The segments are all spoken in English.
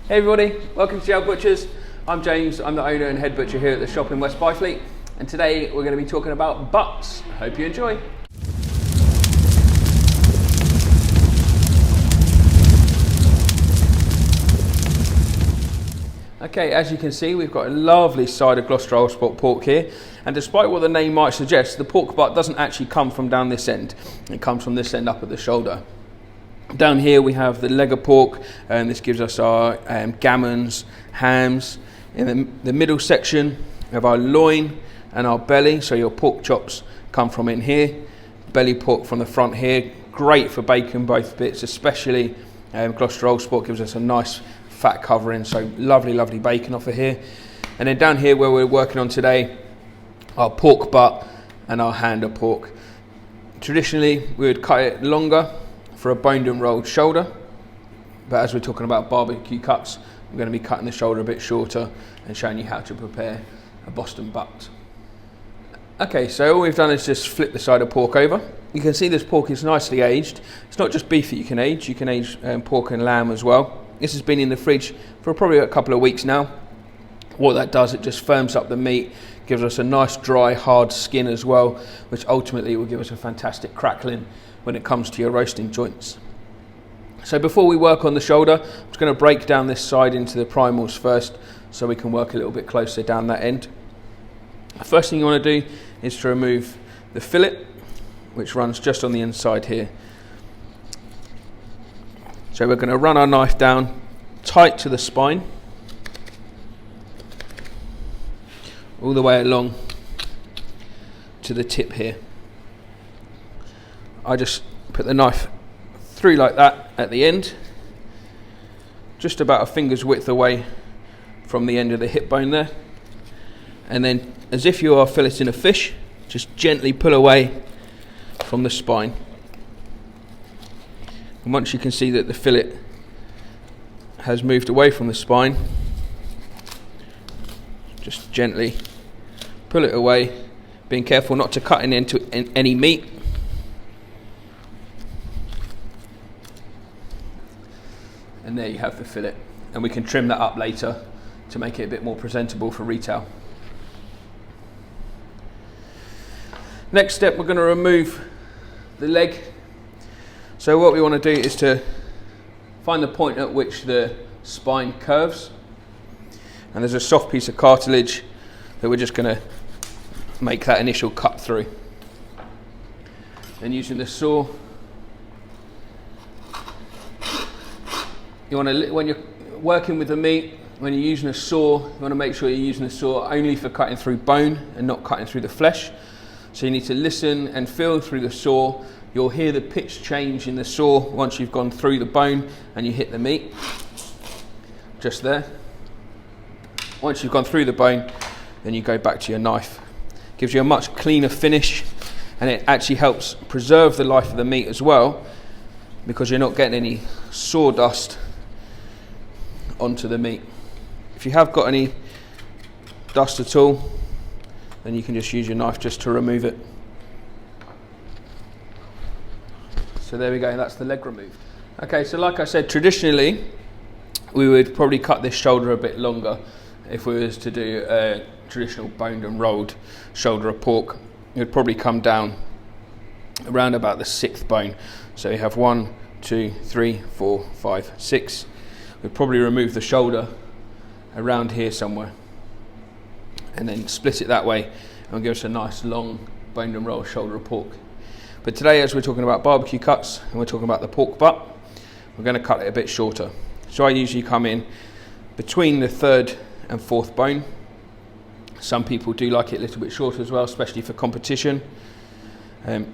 Hey everybody, welcome to Jail Butchers. I'm James, I'm the owner and head butcher here at the shop in West Byfleet, and today we're going to be talking about butts. Hope you enjoy. Okay, as you can see, we've got a lovely side of Gloucester Old Spot pork here, and despite what the name might suggest, the pork butt doesn't actually come from down this end. It comes from this end up at the shoulder. Down here we have the leg of pork, and this gives us our gammons, hams. In the middle section we have our loin and our belly, so your pork chops come from in here. Belly pork from the front here, great for bacon, both bits, especially Gloucester Old Spot gives us a nice fat covering, so lovely bacon off of here. And then down here where we're working on today, our pork butt and our hand of pork. Traditionally we would cut it longer for a boned and rolled shoulder, but as we're talking about barbecue cuts, we're going to be cutting the shoulder a bit shorter and showing you how to prepare a Boston butt. Okay, so all we've done is just flip the side of pork over. You can see this pork is nicely aged. It's not just beef that you can age pork and lamb as well. This has been in the fridge for probably a couple of weeks now. What that does, it just firms up the meat, gives us a nice dry hard skin as well, which ultimately will give us a fantastic crackling when it comes to your roasting joints. So before we work on the shoulder, I'm just going to break down this side into the primals first so we can work a little bit closer down that end. The first thing you want to do is to remove the fillet, which runs just on the inside here. So we're going to run our knife down tight to the spine, all the way along to the tip here. I just put the knife through like that at the end, just about a finger's width away from the end of the hip bone there, and then as if you are filleting a fish, just gently pull away from the spine. And once you can see that the fillet has moved away from the spine, just gently pull it away, being careful not to cut into any meat. And there you have the fillet, and we can trim that up later to make it a bit more presentable for retail. Next step, we're going to remove the leg. So what we want to do is to find the point at which the spine curves, and there's a soft piece of cartilage that we're just going to make that initial cut through. Then using the saw, you want to, when you're working with the meat, when you're using a saw, you want to make sure you're using a saw only for cutting through bone and not cutting through the flesh. So you need to listen and feel through the saw. You'll hear the pitch change in the saw once you've gone through the bone and you hit the meat. Just there. Once you've gone through the bone, then you go back to your knife. Gives you a much cleaner finish, and it actually helps preserve the life of the meat as well, because you're not getting any sawdust onto the meat. If you have got any dust at all, then you can just use your knife just to remove it. So there we go, that's the leg removed. Okay, so like I said, traditionally we would probably cut this shoulder a bit longer if we was to do a traditional boned and rolled shoulder of pork. It would probably come down around about the 6th bone. So you have 1, 2, 3, 4, 5, 6. We'd probably remove the shoulder around here somewhere, and then split it that way, and give us a nice long boned and rolled shoulder of pork. But today, as we're talking about barbecue cuts and we're talking about the pork butt, we're going to cut it a bit shorter. So I usually come in between the 3rd and 4th bone. Some people do like it a little bit shorter as well, especially for competition.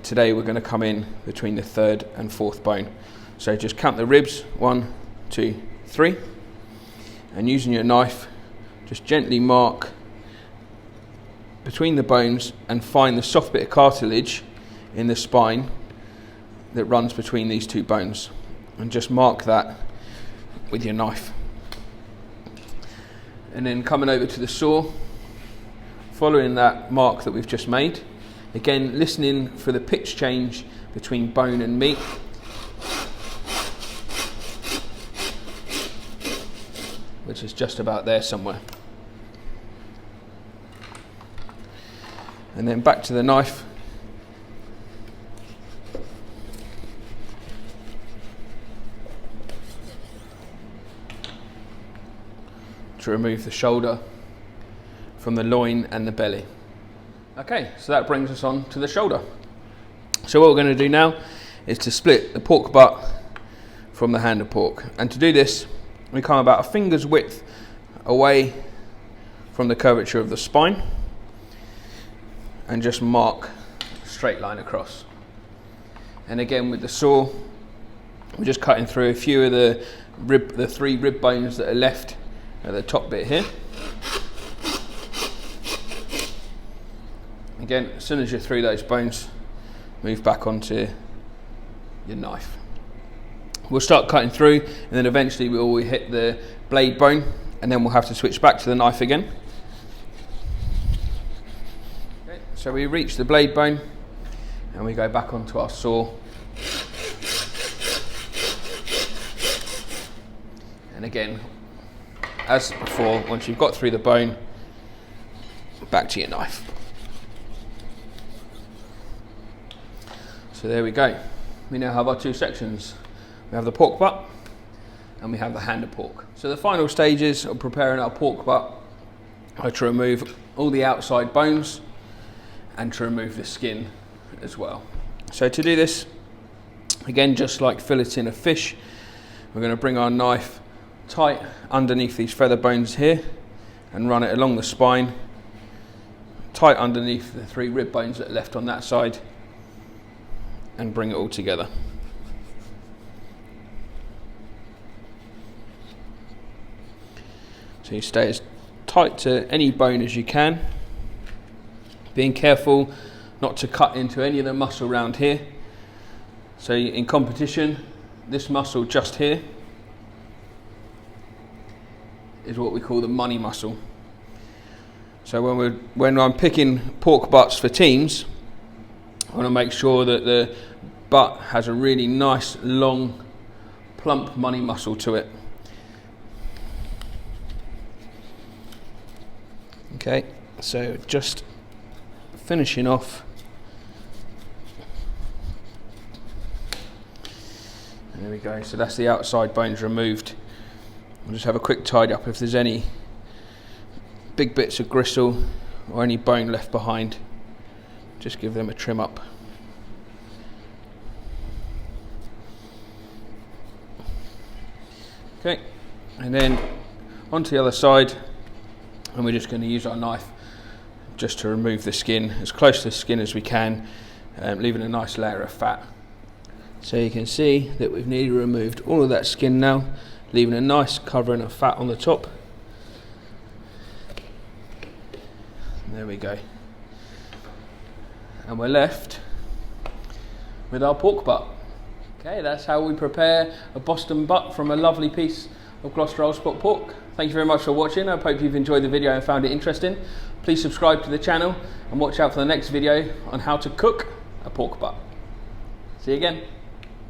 Today we're going to come in between the 3rd and 4th bone. So just count the ribs, 1, 2, 3, and using your knife, just gently mark between the bones and find the soft bit of cartilage in the spine that runs between these two bones, and just mark that with your knife. And then coming over to the saw, following that mark that we've just made, again listening for the pitch change between bone and meat. which is just about there somewhere. And then back to the knife. To remove the shoulder from the loin and the belly. Okay, so that brings us on to the shoulder. So what we're going to do now is to split the pork butt from the hand of pork. And to do this, we come about a finger's width away from the curvature of the spine and just mark a straight line across. And again with the saw, we're just cutting through a few of the 3 rib bones that are left at the top bit here. Again, as soon as you're through those bones, move back onto your knife. We'll start cutting through, and then eventually we'll hit the blade bone, and then we'll have to switch back to the knife again. Okay, so we reach the blade bone, and we go back onto our saw. And again, as before, once you've got through the bone, back to your knife. So there we go. We now have our 2 sections. We have the pork butt and we have the hand of pork. So the final stages of preparing our pork butt are to remove all the outside bones and to remove the skin as well. So to do this, again, just like filleting a fish, we're going to bring our knife tight underneath these feather bones here and run it along the spine, tight underneath the 3 rib bones that are left on that side, and bring it all together. So you stay as tight to any bone as you can, being careful not to cut into any of the muscle around here. So in competition, this muscle just here is what we call the money muscle. So when I'm picking pork butts for teams, I want to make sure that the butt has a really nice, long, plump money muscle to it. Okay, so just finishing off. And there we go, so that's the outside bones removed. We'll just have a quick tidy up if there's any big bits of gristle or any bone left behind. Just give them a trim up. Okay, and then onto the other side, and we're just going to use our knife just to remove the skin, as close to the skin as we can, leaving a nice layer of fat. So you can see that we've nearly removed all of that skin now, leaving a nice covering of fat on the top. And there we go. And we're left with our pork butt. Okay, that's how we prepare a Boston butt from a lovely piece of Gloucester Old Spot pork. Thank you very much for watching. I hope you've enjoyed the video and found it interesting. Please subscribe to the channel and watch out for the next video on how to cook a pork butt. See you again.